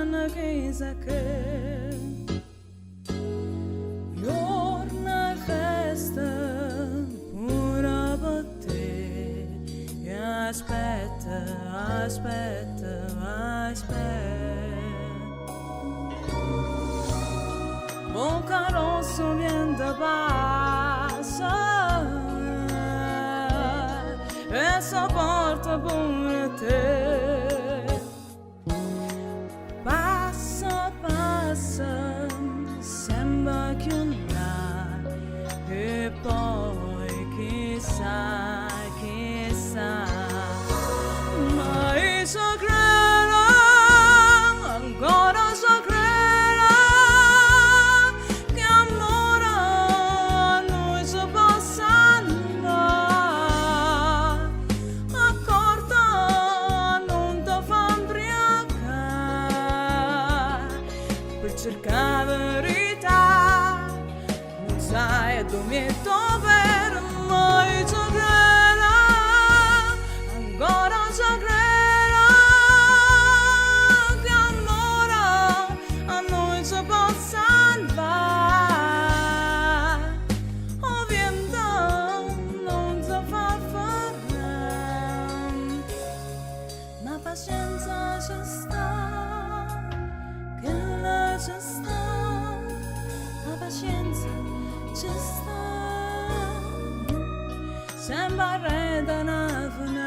na chiesa che giorna festa pure per te. E aspetta, aspetta, aspetta. Buon carrosso viene da passa e sopporta pure te. Passa, passa, sembra che un là e poi chissà, chissà. Ma io so crederò, ancora so crederò che amore a noi si possa andare. Accorta non ti fa imbriacare per cercare verità. Non sai dove è dovere, ma io so crederò, ancora so crederò che amore a noi si possa andare. O vento non si fa fermare, ma pazienza ci sta, che la ci sta, la pazienza ci sta. Sembra re da una finestra,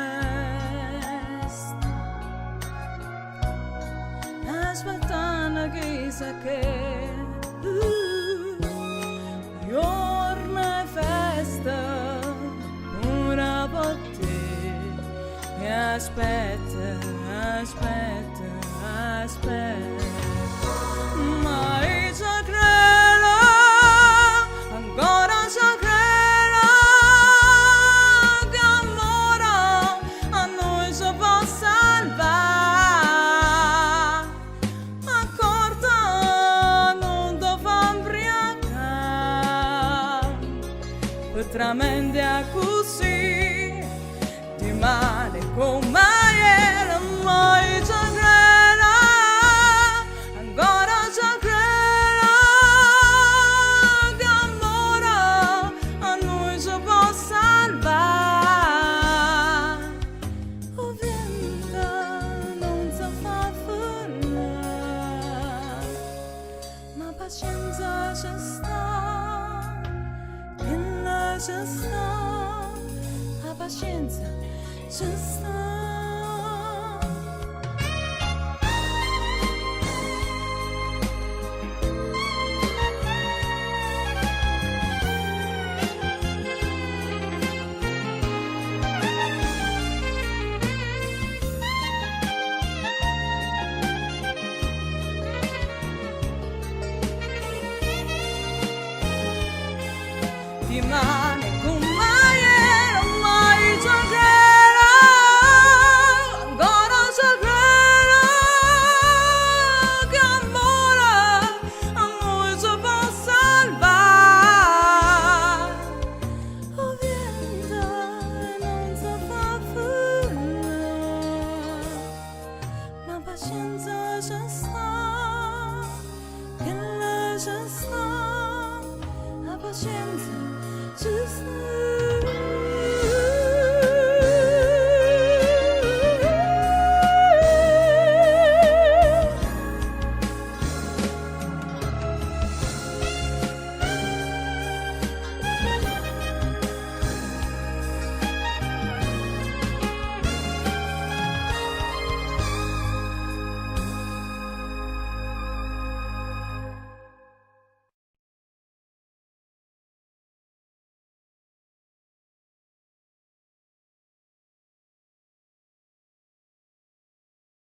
aspettando chissà che giorno e festa pure per te. E aspetta, aspetta, aspetta. Ma io ci credo, ancora ci credo che amore a noi si può salvare. Accorta non ti fa imbriacare, veramente a così di male come era. Ma io ci credo, ancora ci credo che amore a noi si può salvare. O vento non si fa fermare, ma pazienza ci sta, che la ci sta, la pazienza ci sta.